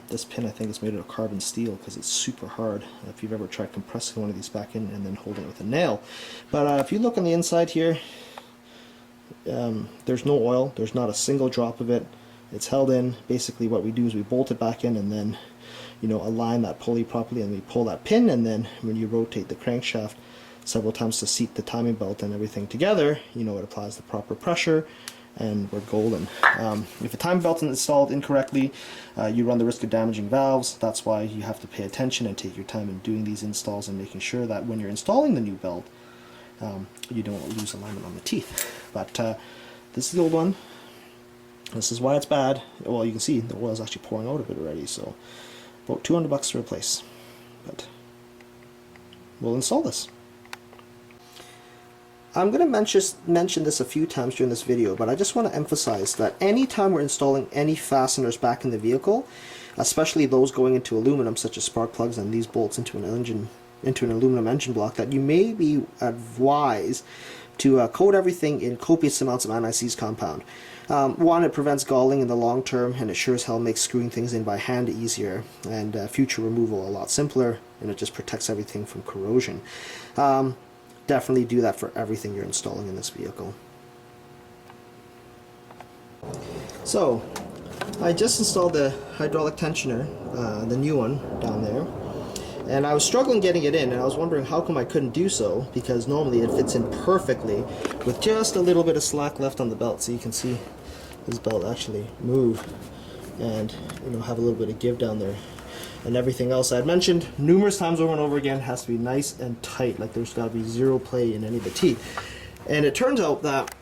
This pin, I think, is made out of carbon steel because it's super hard. If you've ever tried compressing one of these back in and then holding it with a nail. But if you look on the inside here, there's no oil. There's not a single drop of it. It's held in. Basically what we do is we bolt it back in and then align that pulley properly, and we pull that pin, and then when you rotate the crankshaft several times to seat the timing belt and everything together, it applies the proper pressure, and we're golden. If the timing belt is installed incorrectly, you run the risk of damaging valves. That's why you have to pay attention and take your time in doing these installs and making sure that when you're installing the new belt, you don't lose alignment on the teeth. But this is the old one. This is why it's bad. Well, you can see the oil is actually pouring out of it already, so about $200 to replace. But we'll install this. I'm going to mention this a few times during this video, but I just want to emphasize that anytime we're installing any fasteners back in the vehicle, especially those going into aluminum such as spark plugs and these bolts into an aluminum engine block, that you may be advised to coat everything in copious amounts of anti-seize compound. One, it prevents galling in the long term, and it sure as hell makes screwing things in by hand easier, and future removal a lot simpler, and it just protects everything from corrosion. Definitely do that for everything you're installing in this vehicle. So, I just installed the hydraulic tensioner, the new one down there, and I was struggling getting it in, and I was wondering how come I couldn't do so, because normally it fits in perfectly with just a little bit of slack left on the belt. So you can see this belt actually move and have a little bit of give down there. And everything else I had mentioned numerous times over and over again has to be nice and tight, like there's got to be zero play in any of the teeth. And it turns out that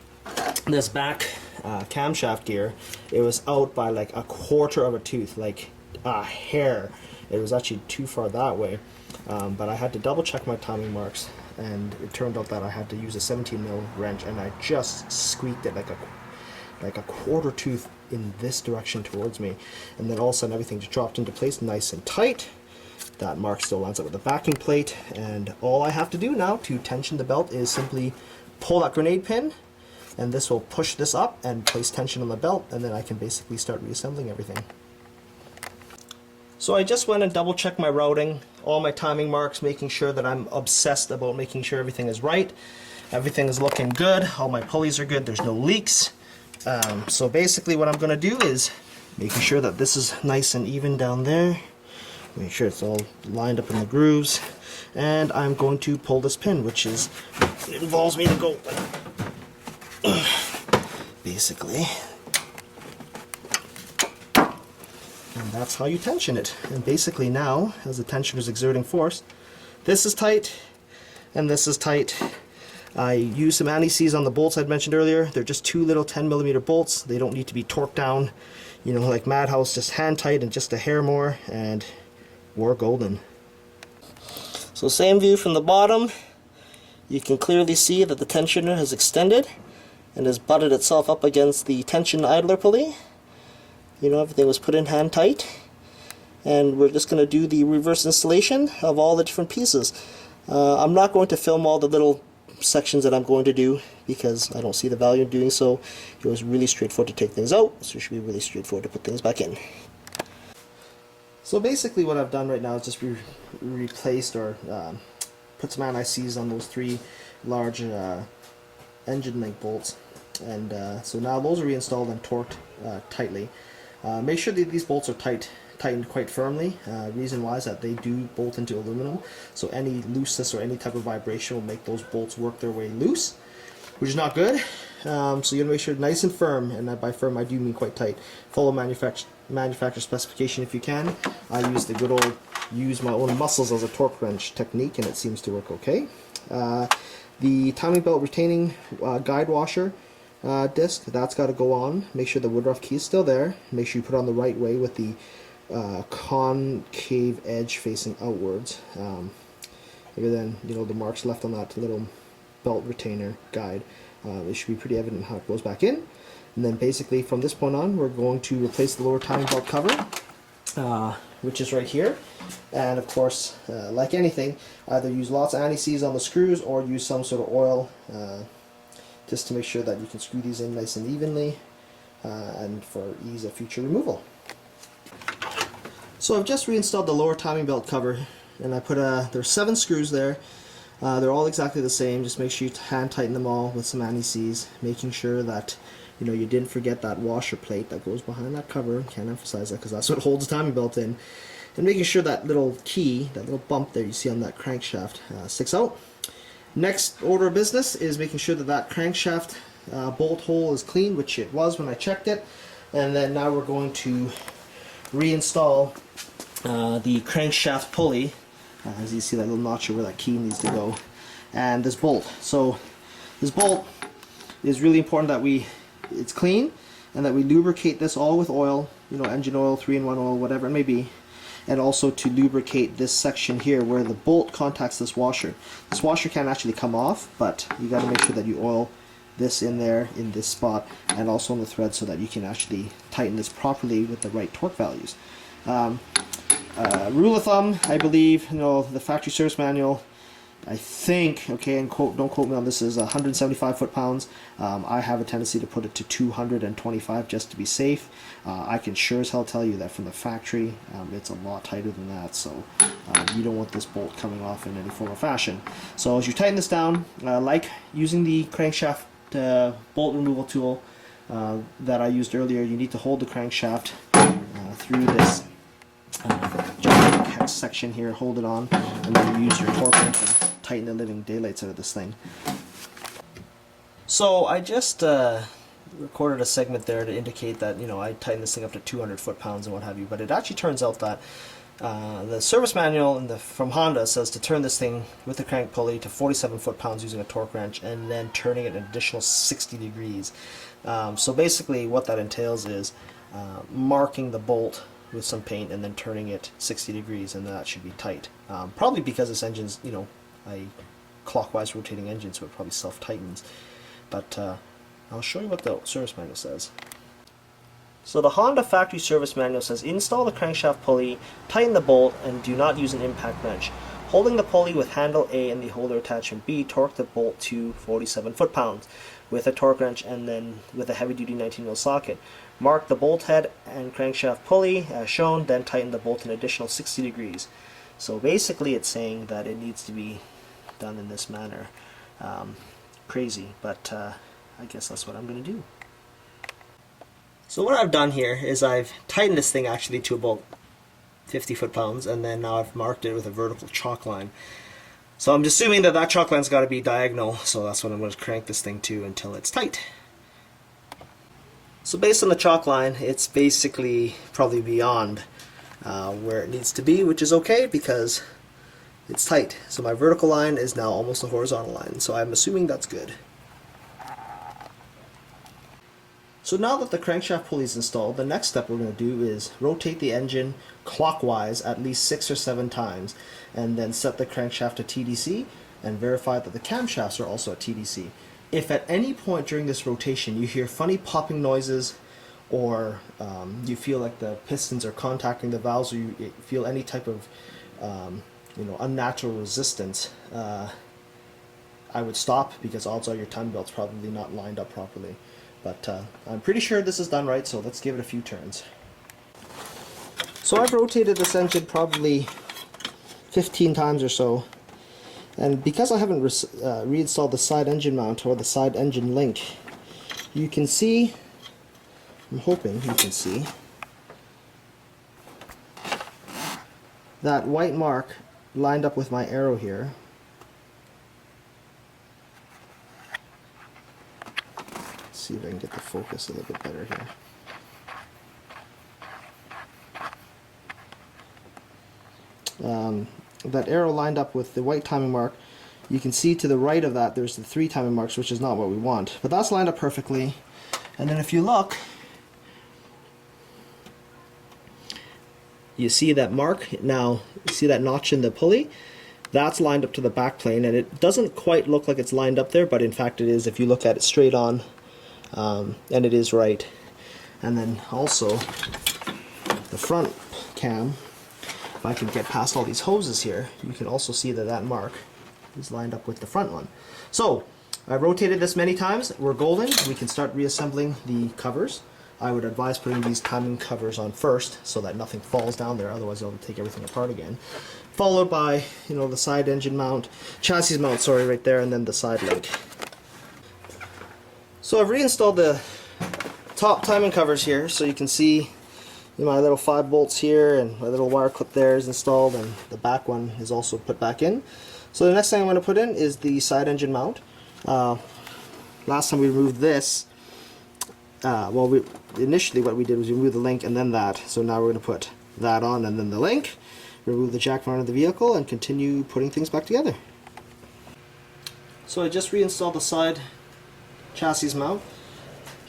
this back camshaft gear, it was out by like 1/4 of a tooth, like a hair. It was actually too far that way, but I had to double check my timing marks, and it turned out that I had to use a 17mm wrench, and I just squeaked it like a 1/4 tooth in this direction towards me, and then all of a sudden everything just dropped into place nice and tight. That mark still lines up with the backing plate, and all I have to do now to tension the belt is simply pull that grenade pin, and this will push this up and place tension on the belt, and then I can basically start reassembling everything. So I just went and double checked my routing, all my timing marks, making sure that I'm obsessed about making sure everything is right. Everything is looking good, all my pulleys are good, there's no leaks. So basically what I'm going to do is making sure that this is nice and even down there, make sure it's all lined up in the grooves, and I'm going to pull this pin, which involves me to go basically, and that's how you tension it. And basically now, as the tensioner is exerting force, this is tight and this is tight. I used some anti-seize on the bolts I'd mentioned earlier. They're just 2 little 10mm bolts. They don't need to be torqued down, like Madhouse, just hand tight and just a hair more, and we're golden. So same view from the bottom. You can clearly see that the tensioner has extended and has butted itself up against the tension idler pulley. Everything was put in hand tight, and we're just going to do the reverse installation of all the different pieces. I'm not going to film all the little sections that I'm going to do because I don't see the value in doing so. It was really straightforward to take things out, so it should be really straightforward to put things back in. So basically what I've done right now is just replaced or put some anti-seize on those 3 large engine link bolts, and so now those are reinstalled and torqued tightly. Make sure that these bolts are tightened quite firmly. Reason why is that they do bolt into aluminum, so any looseness or any type of vibration will make those bolts work their way loose, which is not good. So you gotta make sure it's nice and firm, and by firm I do mean quite tight. Follow manufacturer specification if you can. I use my own muscles as a torque wrench technique, and it seems to work okay. The timing belt retaining guide washer disc, that's got to go on. Make sure the woodruff key is still there. Make sure you put it on the right way with the concave edge facing outwards. Maybe then, you know, the marks left on that little belt retainer guide, it should be pretty evident how it goes back in. And then basically from this point on, we're going to replace the lower timing belt cover, which is right here. And of course, like anything, either use lots of anti-seize on the screws or use some sort of oil just to make sure that you can screw these in nice and evenly and for ease of future removal. So I've just reinstalled the lower timing belt cover, and I put there's 7 screws there. They're all exactly the same. Just make sure you hand tighten them all with some anti-seize, making sure that you didn't forget that washer plate that goes behind that cover. Can't emphasize that because that's what holds the timing belt in. And making sure that little key, that little bump there you see on that crankshaft sticks out. Next order of business is making sure that that crankshaft bolt hole is clean, which it was when I checked it. And then now we're going to reinstall the crankshaft pulley. As you see that little notch where that key needs to go, and this bolt. So this bolt is really important that it's clean and that we lubricate this all with oil, engine oil, 3-in-1 oil, whatever it may be, and also to lubricate this section here where the bolt contacts this washer. This washer can actually come off, but you got to make sure that you oil this in there in this spot and also on the thread so that you can actually tighten this properly with the right torque values. Rule of thumb, I believe, the factory service manual, I think, okay, and don't quote me on this, is 175 foot-pounds. I have a tendency to put it to 225 just to be safe. I can sure as hell tell you that from the factory, it's a lot tighter than that, so you don't want this bolt coming off in any form or fashion. So as you tighten this down, like using the crankshaft bolt removal tool that I used earlier, you need to hold the crankshaft through this giant hex section here, hold it on, and then use your torque wrench and tighten the living daylights out of this thing. So I just recorded a segment there to indicate that I tightened this thing up to 200 foot-pounds and what have you, but it actually turns out that the service manual from Honda says to turn this thing with the crank pulley to 47 foot-pounds using a torque wrench and then turning it an additional 60 degrees. So basically what that entails is marking the bolt with some paint and then turning it 60 degrees, and that should be tight. Probably because this engine's, a clockwise rotating engine, so it probably self-tightens. But I'll show you what the service manual says. So the Honda factory service manual says, install the crankshaft pulley, tighten the bolt, and do not use an impact wrench. Holding the pulley with handle A and the holder attachment B, torque the bolt to 47 foot-pounds with a torque wrench and then with a heavy-duty 19mm socket. Mark the bolt head and crankshaft pulley as shown, then tighten the bolt an additional 60 degrees. So basically it's saying that it needs to be done in this manner. Crazy, but I guess that's what I'm going to do. So what I've done here is I've tightened this thing actually to about 50 foot-pounds, and then now I've marked it with a vertical chalk line. So I'm assuming that that chalk line's got to be diagonal, so that's what I'm going to crank this thing to until it's tight. So based on the chalk line, it's basically probably beyond where it needs to be, which is okay because it's tight. So my vertical line is now almost a horizontal line, so I'm assuming that's good. So now that the crankshaft pulley is installed, the next step we're going to do is rotate the engine clockwise at least 6 or 7 times, and then set the crankshaft to TDC and verify that the camshafts are also at TDC. If at any point during this rotation you hear funny popping noises, or you feel like the pistons are contacting the valves, or you feel any type of unnatural resistance, I would stop, because odds are your timing belt's probably not lined up properly. But I'm pretty sure this is done right, so let's give it a few turns. So I've rotated this engine probably 15 times or so, and because I haven't reinstalled the side engine mount or the side engine link, you can see, I'm hoping you can see, that white mark lined up with my arrow here. See if I can get the focus a little bit better here. that arrow lined up with the white timing mark, you can see to the right of that there's the 3 timing marks, which is not what we want. But that's lined up perfectly. And then if you look, you see that mark now, you see that notch in the pulley? That's lined up to the back plane, and it doesn't quite look like it's lined up there, but in fact it is if you look at it straight on, and it is right. And then also the front cam, if I can get past all these hoses here, you can also see that that mark is lined up with the front one. So I've rotated this many times. We're golden. We can start reassembling the covers. I would advise putting these timing covers on first so that nothing falls down there, otherwise it'll take everything apart again. Followed by, you know, the side engine mount, chassis mount, sorry, right there, and then the side link. So I've reinstalled the top timing covers here, so you can see my little 5 bolts here and my little wire clip there is installed, and the back one is also put back in. So the next thing I'm going to put in is the side engine mount. Last time we removed this, initially what we did was remove the link and then that. So now we're going to put that on and then the link, remove the jack mount of the vehicle, and continue putting things back together. So I just reinstalled the side chassis mount,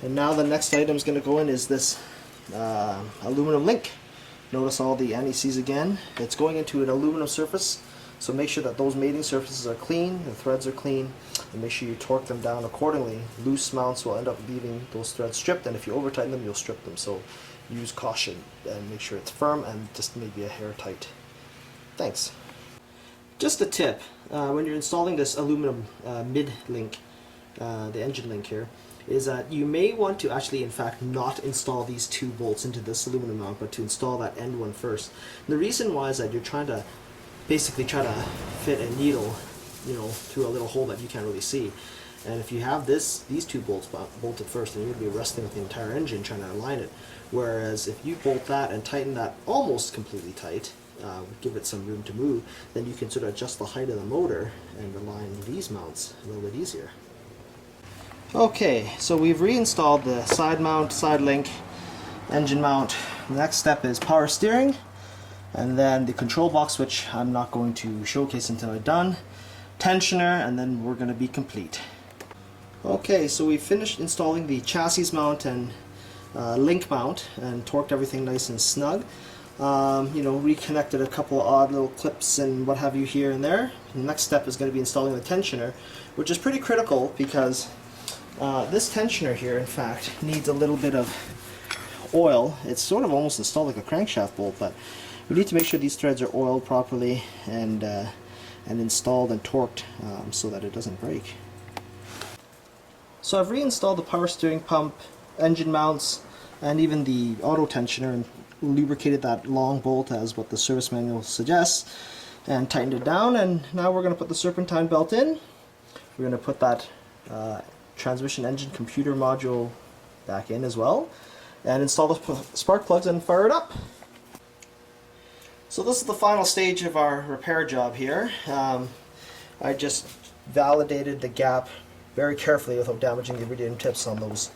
and now the next item is going to go in is this aluminum link. Notice all the anti-seize again. It's going into an aluminum surface, so make sure that those mating surfaces are clean, the threads are clean, and make sure you torque them down accordingly. Loose mounts will end up leaving those threads stripped, and if you over tighten them, you'll strip them. So use caution and make sure it's firm and just maybe a hair tight. Thanks. Just a tip, when you're installing this aluminum mid-link, the engine link here, is that you may want to actually in fact not install these 2 bolts into this aluminum mount, but to install that end one first. And the reason why is that you're trying to basically try to fit a needle, you know, through a little hole that you can't really see. And if you have these 2 bolts bolted first, then you're going to be wrestling with the entire engine trying to align it. Whereas if you bolt that and tighten that almost completely tight, give it some room to move, then you can sort of adjust the height of the motor and align these mounts a little bit easier. Okay, so we've reinstalled the side mount, side link, engine mount. The next step is power steering, and then the control box, which I'm not going to showcase until I'm done, tensioner, and then we're going to be complete. Okay, so we finished installing the chassis mount and link mount and torqued everything nice and snug. You know, reconnected a couple of odd little clips and what have you here and there. The next step is going to be installing the tensioner, which is pretty critical because this tensioner here, in fact, needs a little bit of oil. It's sort of almost installed like a crankshaft bolt, but we need to make sure these threads are oiled properly and installed and torqued so that it doesn't break. So I've reinstalled the power steering pump, engine mounts, and even the auto tensioner, and lubricated that long bolt as what the service manual suggests, and tightened it down. And now we're going to put the Serpentine belt in. We're going to put that transmission engine computer module back in as well, and install the spark plugs and fire it up. So this is the final stage of our repair job here. I just validated the gap very carefully without damaging the iridium tips on those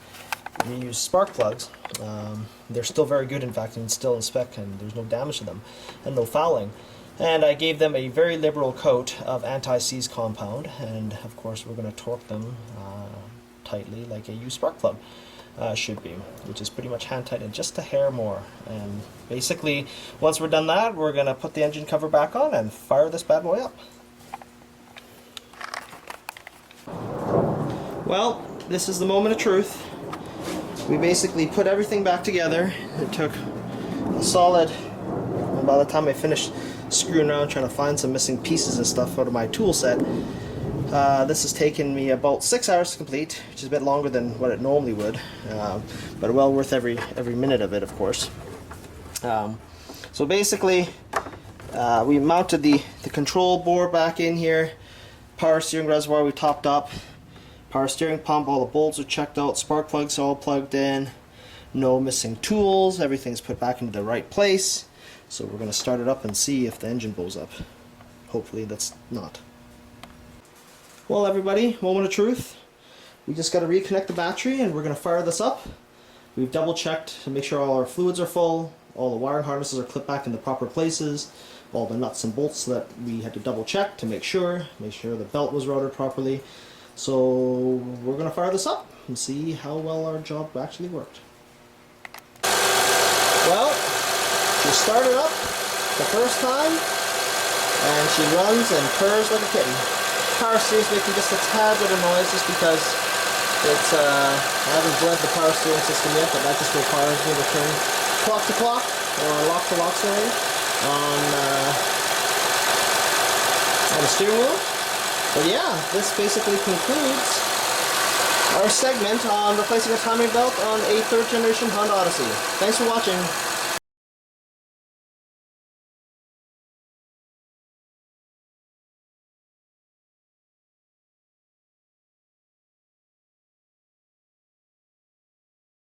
reused spark plugs. They're still very good, in fact, and still in spec, and there's no damage to them and no fouling. And I gave them a very liberal coat of anti-seize compound, and of course we're going to torque them tightly like a used spark plug should be, which is pretty much hand tightened just a hair more. And basically once we're done that, we're going to put the engine cover back on and fire this bad boy up. Well, this is the moment of truth. We basically put everything back together. It took a solid, and by the time I finished screwing around trying to find some missing pieces and stuff out of my tool set, this has taken me about 6 hours to complete, which is a bit longer than what it normally would, but well worth every minute of it, of course. So basically, we mounted the control board back in here, power steering reservoir we topped up, power steering pump, all the bolts are checked out, spark plugs all plugged in, no missing tools, everything's put back into the right place. So we're going to start it up and see if the engine blows up. Hopefully that's not. Well everybody, moment of truth. We just got to reconnect the battery and we're going to fire this up. We've double checked to make sure all our fluids are full, All the wiring harnesses are clipped back in the proper places. All the nuts and bolts that we had to double check to make sure the belt was routed properly. So we're gonna fire this up and see how well our job actually worked. Well, she started up the first time and she runs and purrs like a kitten. Power steering's making just a tad bit of noise just because it's I haven't bled the power steering system yet, but that just requires me to turn clock to clock or lock to lock, sorry, on the steering wheel. But yeah, this basically concludes our segment on replacing a timing belt on a 3rd generation Honda Odyssey. Thanks for watching.